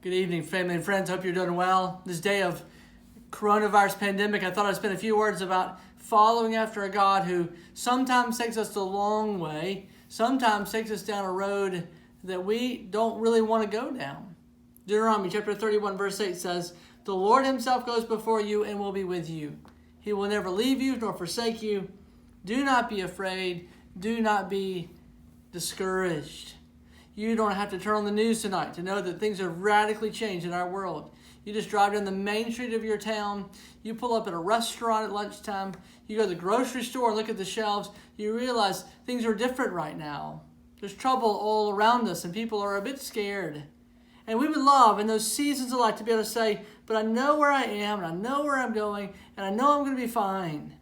Good evening, family and friends. Hope you're doing well. This day of coronavirus pandemic, I thought I'd spend a few words about following after a God who sometimes takes us the long way, sometimes takes us down a road that we don't really want to go down. Deuteronomy chapter 31, verse 8 says, "The Lord himself goes before you and will be with you. He will never leave you nor forsake you. Do not be afraid. Do not be discouraged." You don't have to turn on the news tonight to know that things have radically changed in our world. You just drive down the main street of your town. You pull up at a restaurant at lunchtime. You go to the grocery store and look at the shelves. You realize things are different right now. There's trouble all around us and people are a bit scared. And we would love in those seasons of life to be able to say, but I know where I am and I know where I'm going and I know I'm going to be fine.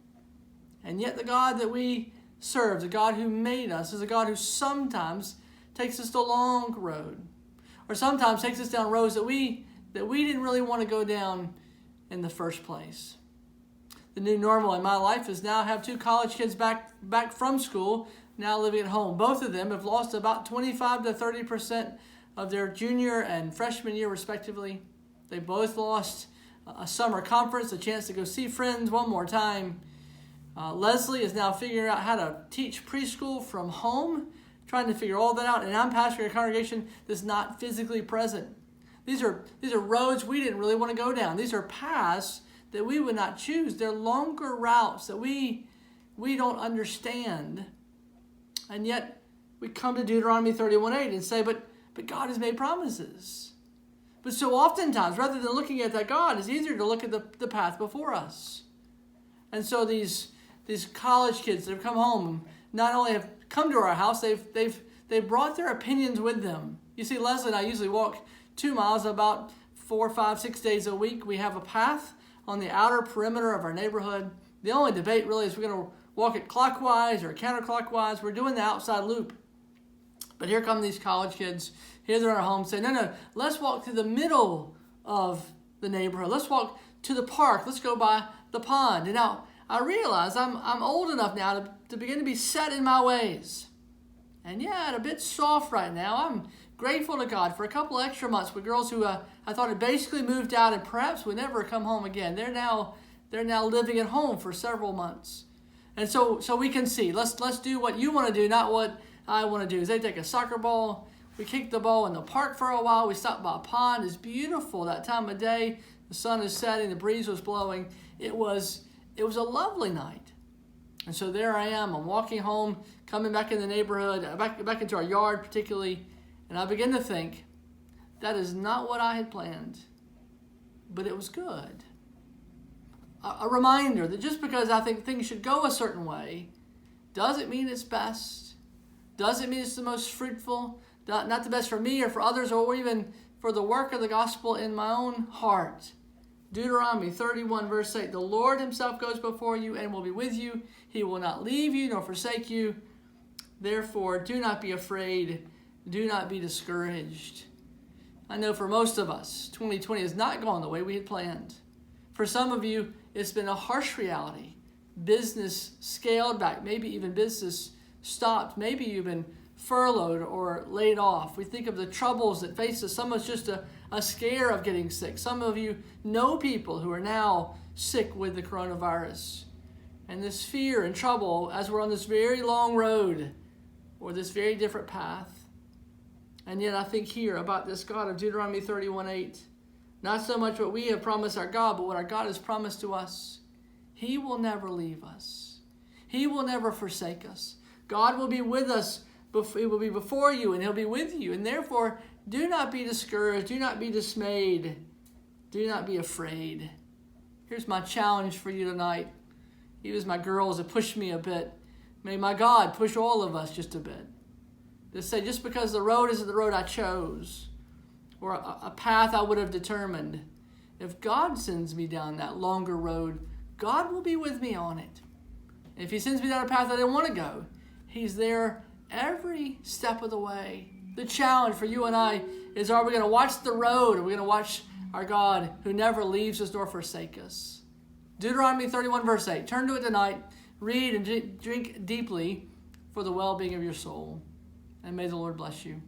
And yet the God that we serve, the God who made us, is a God who sometimes takes us the long road, or sometimes takes us down roads that we didn't really want to go down in the first place. The new normal in my life is now have two college kids back from school, now living at home. Both of them have lost about 25 to 30% of their junior and freshman year respectively. They both lost a summer conference, a chance to go see friends one more time. Leslie is now figuring out how to teach preschool from home, trying to figure all that out, and I'm pastoring a congregation that's not physically present. These are roads we didn't really want to go down. These are paths that we would not choose. They're longer routes that we don't understand. And yet we come to Deuteronomy 31:8 and say, but God has made promises. But so oftentimes, rather than looking at that God, it's easier to look at the path before us. And so these college kids that have come home not only have come to our house, they've brought their opinions with them. You see, Leslie and I usually walk 2 miles about 4, 5, 6 days a week. We have a path on the outer perimeter of our neighborhood. The only debate really is we're going to walk it clockwise or counterclockwise. We're doing the outside loop. But here come these college kids. Here they're at our home saying, no, let's walk to the middle of the neighborhood. Let's walk to the park. Let's go by the pond. And now I realize I'm old enough now to begin to be set in my ways. And yet, a bit soft right now. I'm grateful to God for a couple extra months with girls who I thought had basically moved out and perhaps would never come home again. They're now living at home for several months. And so we can see, let's do what you want to do, not what I want to do. Is they take a soccer ball, we kick the ball in the park for a while, we stop by a pond. It's beautiful that time of day. The sun is setting, the breeze was blowing. It was a lovely night. And so there I am. I'm walking home, coming back in the neighborhood, back into our yard particularly, and I begin to think, that is not what I had planned, but it was good. A reminder that just because I think things should go a certain way doesn't mean it's best, doesn't mean it's the most fruitful, not the best for me or for others or even for the work of the gospel in my own heart. Deuteronomy 31 verse 8, "The Lord himself goes before you and will be with you. He will not leave you nor forsake you. Therefore, do not be afraid. Do not be discouraged." I know for most of us, 2020 has not gone the way we had planned. For some of you, it's been a harsh reality. Business scaled back, maybe even business stopped. Maybe you've been furloughed or laid off. We think of the troubles that face us. Some of it's just a scare of getting sick. Some of you know people who are now sick with the coronavirus. And this fear and trouble as we're on this very long road or this very different path. And yet I think here about this God of Deuteronomy 31:8, not so much what we have promised our God, but what our God has promised to us. He will never leave us. He will never forsake us. God will be with us. He will be before you and he'll be with you. And therefore, do not be discouraged. Do not be dismayed. Do not be afraid. Here's my challenge for you tonight. Even as my girls have pushed me a bit, may my God push all of us just a bit. To say, just because the road isn't the road I chose, or a path I would have determined, if God sends me down that longer road, God will be with me on it. And if he sends me down a path I didn't want to go, he's there every step of the way. The challenge for you and I is, are we going to watch the road, or are we going to watch our God who never leaves us nor forsake us? Deuteronomy 31 verse 8. Turn to it tonight. Read and drink deeply for the well-being of your soul. And may the Lord bless you.